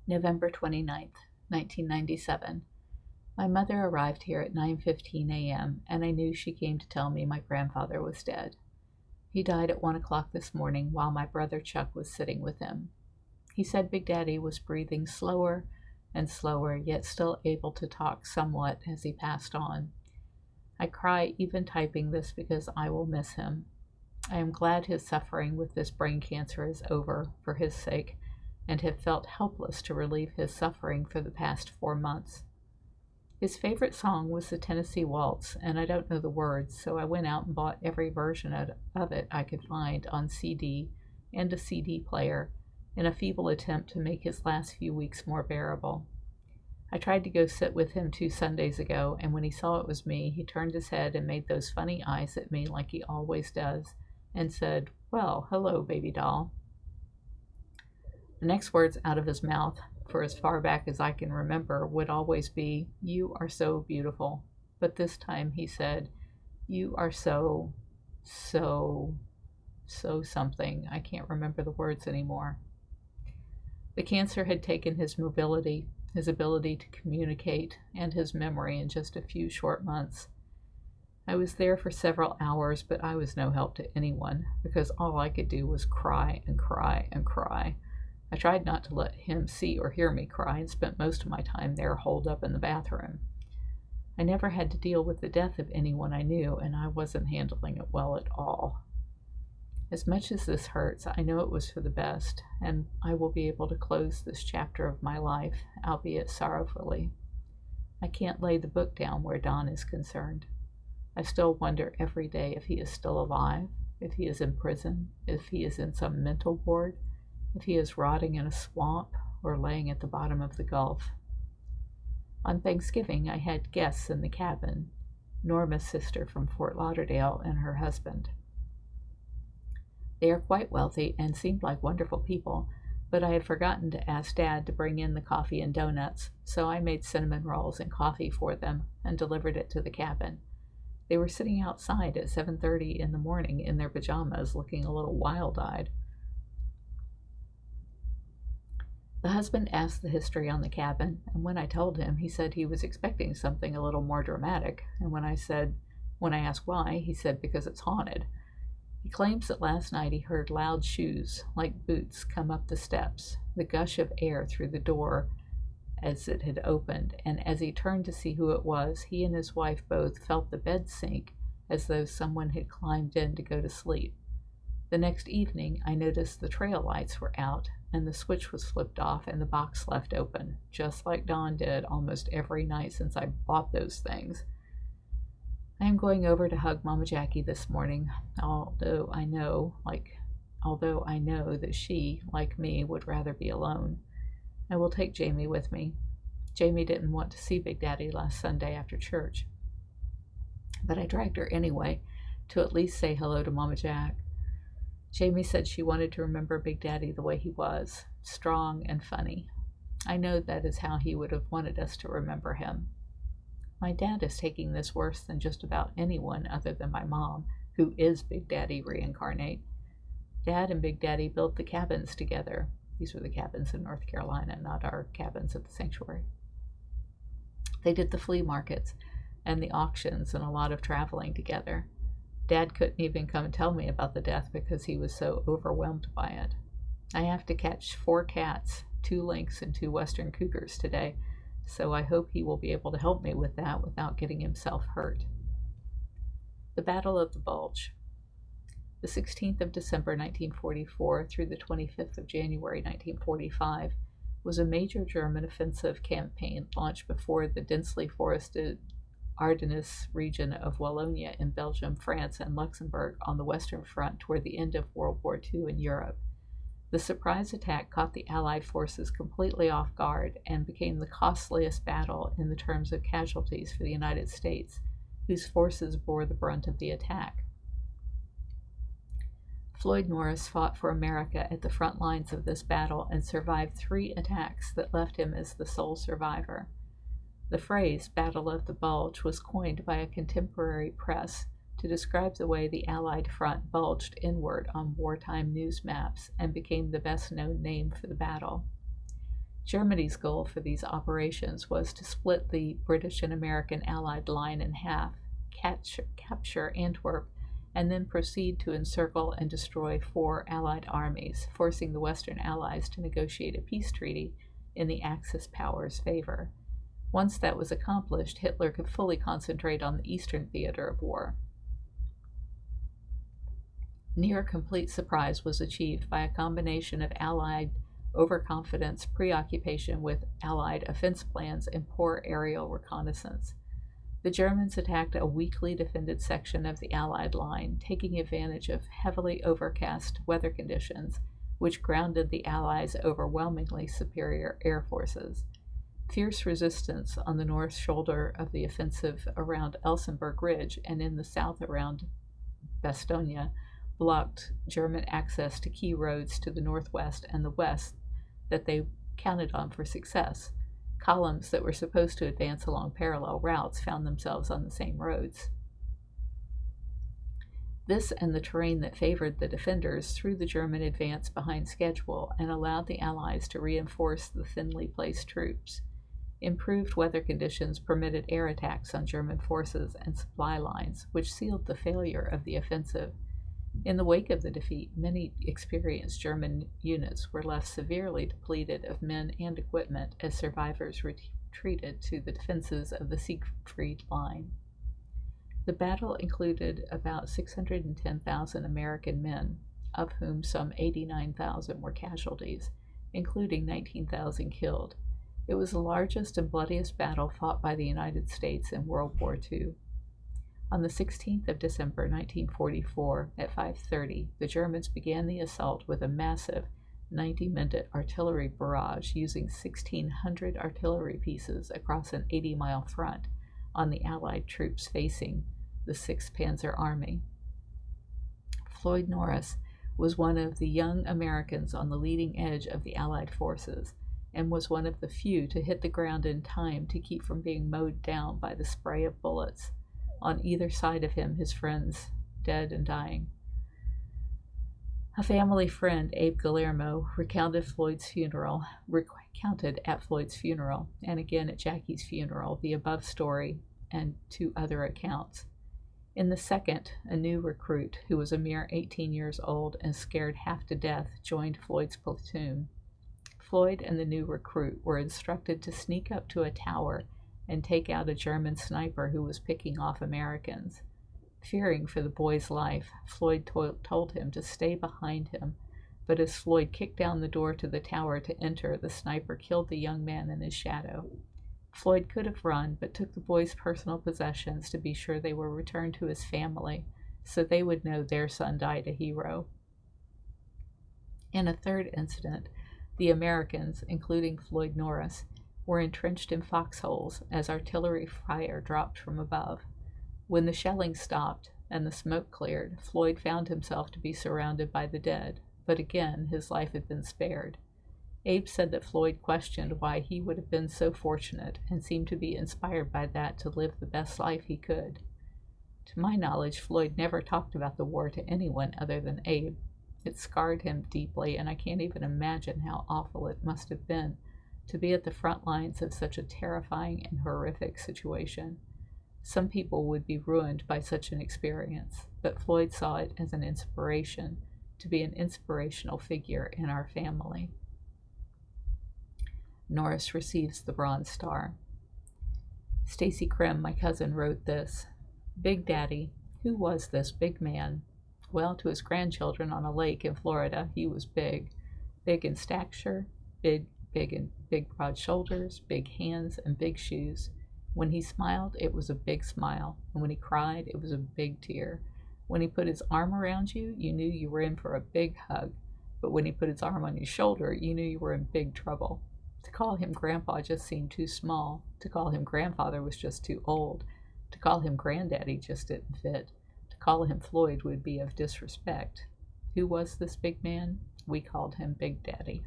November 29th, 1997. My mother arrived here at 9:15 a.m., and I knew she came to tell me my grandfather was dead. He died at 1 o'clock this morning while my brother Chuck was sitting with him. He said Big Daddy was breathing slower and slower, yet still able to talk somewhat as he passed on. I cry even typing this because I will miss him. I am glad his suffering with this brain cancer is over for his sake, and have felt helpless to relieve his suffering for the past 4 months. His favorite song was the Tennessee Waltz, and I don't know the words, so I went out and bought every version of it I could find on CD and a CD player in a feeble attempt to make his last few weeks more bearable. I tried to go sit with him 2 Sundays ago, and when he saw it was me, he turned his head and made those funny eyes at me like he always does, and said, "Well, hello, baby doll." The next words out of his mouth, for as far back as I can remember, would always be, "You are so beautiful." But this time he said, "You are so something." I can't remember the words anymore. The cancer had taken his mobility, his ability to communicate, and his memory in just a few short months. I was there for several hours, but I was no help to anyone, because all I could do was cry and cry and cry. I tried not to let him see or hear me cry, and spent most of my time there holed up in the bathroom. I never had to deal with the death of anyone I knew, and I wasn't handling it well at all. As much as this hurts, I know it was for the best, and I will be able to close this chapter of my life, albeit sorrowfully. I can't lay the book down where Don is concerned. I still wonder every day if he is still alive, if he is in prison, if he is in some mental ward, if he is rotting in a swamp or laying at the bottom of the Gulf. On Thanksgiving, I had guests in the cabin, Norma's sister from Fort Lauderdale and her husband. They are quite wealthy and seemed like wonderful people, but I had forgotten to ask Dad to bring in the coffee and donuts, so I made cinnamon rolls and coffee for them and delivered it to the cabin. They were sitting outside at 7:30 in the morning in their pajamas, looking a little wild-eyed. The husband asked the history on the cabin, and when I told him, he said he was expecting something a little more dramatic, and when I asked why, he said because it's haunted. He claims that last night he heard loud shoes, like boots, come up the steps, the gush of air through the door as it had opened, and as he turned to see who it was, he and his wife both felt the bed sink as though someone had climbed in to go to sleep. The next evening, I noticed the trail lights were out, and the switch was flipped off and the box left open, just like Dawn did almost every night since I bought those things. I am going over to hug Mama Jackie this morning, although I know that she, like me, would rather be alone. I will take Jamie with me. Jamie didn't want to see Big Daddy last Sunday after church, but I dragged her anyway to at least say hello to Mama Jack. Jamie said she wanted to remember Big Daddy the way he was, strong and funny. I know that is how he would have wanted us to remember him. My dad is taking this worse than just about anyone other than my mom, who is Big Daddy reincarnate. Dad and Big Daddy built the cabins together. These were the cabins in North Carolina, not our cabins at the sanctuary. They did the flea markets and the auctions and a lot of traveling together. Dad couldn't even come and tell me about the death because he was so overwhelmed by it. I have to catch 4 cats, 2 lynx, and 2 western cougars today, so I hope he will be able to help me with that without getting himself hurt. The Battle of the Bulge. The 16th of December 1944 through the 25th of January 1945 was a major German offensive campaign launched before the densely forested Ardennes region of Wallonia in Belgium, France, and Luxembourg on the Western Front toward the end of World War II in Europe. The surprise attack caught the Allied forces completely off guard and became the costliest battle in the terms of casualties for the United States, whose forces bore the brunt of the attack. Floyd Norris fought for America at the front lines of this battle and survived 3 attacks that left him as the sole survivor. The phrase "Battle of the Bulge" was coined by a contemporary press to describe the way the Allied front bulged inward on wartime news maps and became the best-known name for the battle. Germany's goal for these operations was to split the British and American Allied line in half, capture Antwerp, and then proceed to encircle and destroy 4 Allied armies, forcing the Western Allies to negotiate a peace treaty in the Axis powers' favor. Once that was accomplished, Hitler could fully concentrate on the Eastern theater of war. Near complete surprise was achieved by a combination of Allied overconfidence, preoccupation with Allied offense plans, and poor aerial reconnaissance. The Germans attacked a weakly defended section of the Allied line, taking advantage of heavily overcast weather conditions, which grounded the Allies' overwhelmingly superior air forces. Fierce resistance on the north shoulder of the offensive around Elsenburg Ridge and in the south around Bastogne blocked German access to key roads to the northwest and the west that they counted on for success. Columns that were supposed to advance along parallel routes found themselves on the same roads. This and the terrain that favored the defenders threw the German advance behind schedule and allowed the Allies to reinforce the thinly placed troops. Improved weather conditions permitted air attacks on German forces and supply lines, which sealed the failure of the offensive. In the wake of the defeat, many experienced German units were left severely depleted of men and equipment as survivors retreated to the defenses of the Siegfried Line. The battle included about 610,000 American men, of whom some 89,000 were casualties, including 19,000 killed. It was the largest and bloodiest battle fought by the United States in World War II. On the 16th of December 1944, at 5:30, the Germans began the assault with a massive 90-minute artillery barrage using 1,600 artillery pieces across an 80-mile front on the Allied troops facing the 6th Panzer Army. Floyd Norris was one of the young Americans on the leading edge of the Allied forces and was one of the few to hit the ground in time to keep from being mowed down by the spray of bullets. On either side of him, his friends, dead and dying. A family friend, Abe Guillermo, recounted at Floyd's funeral, and again at Jackie's funeral, the above story and 2 other accounts. In the second, a new recruit, who was a mere 18 years old and scared half to death, joined Floyd's platoon. Floyd and the new recruit were instructed to sneak up to a tower and take out a German sniper who was picking off Americans. Fearing for the boy's life, Floyd told him to stay behind him, but as Floyd kicked down the door to the tower to enter, the sniper killed the young man in his shadow. Floyd could have run, but took the boy's personal possessions to be sure they were returned to his family, so they would know their son died a hero. In a third incident, the Americans, including Floyd Norris, were entrenched in foxholes as artillery fire dropped from above. When the shelling stopped and the smoke cleared, Floyd found himself to be surrounded by the dead, but again his life had been spared. Abe said that Floyd questioned why he would have been so fortunate and seemed to be inspired by that to live the best life he could. To my knowledge, Floyd never talked about the war to anyone other than Abe. It scarred him deeply, and I can't even imagine how awful it must have been to be at the front lines of such a terrifying and horrific situation. Some people would be ruined by such an experience, but Floyd saw it as an inspiration, to be an inspirational figure in our family. Norris receives the Bronze Star. Stacy Krim, my cousin, wrote this. BigDaddy, who was this big man? Well, to his grandchildren on a lake in Florida, he was big. Big in stature, big broad shoulders, big hands, and big shoes. When he smiled, it was a big smile, and when he cried, it was a big tear. When he put his arm around you, you knew you were in for a big hug, but when he put his arm on your shoulder, you knew you were in big trouble. To call him Grandpa just seemed too small. To call him Grandfather was just too old. To call him Granddaddy just didn't fit. To call him Floyd would be of disrespect. Who was this big man? We called him Big Daddy.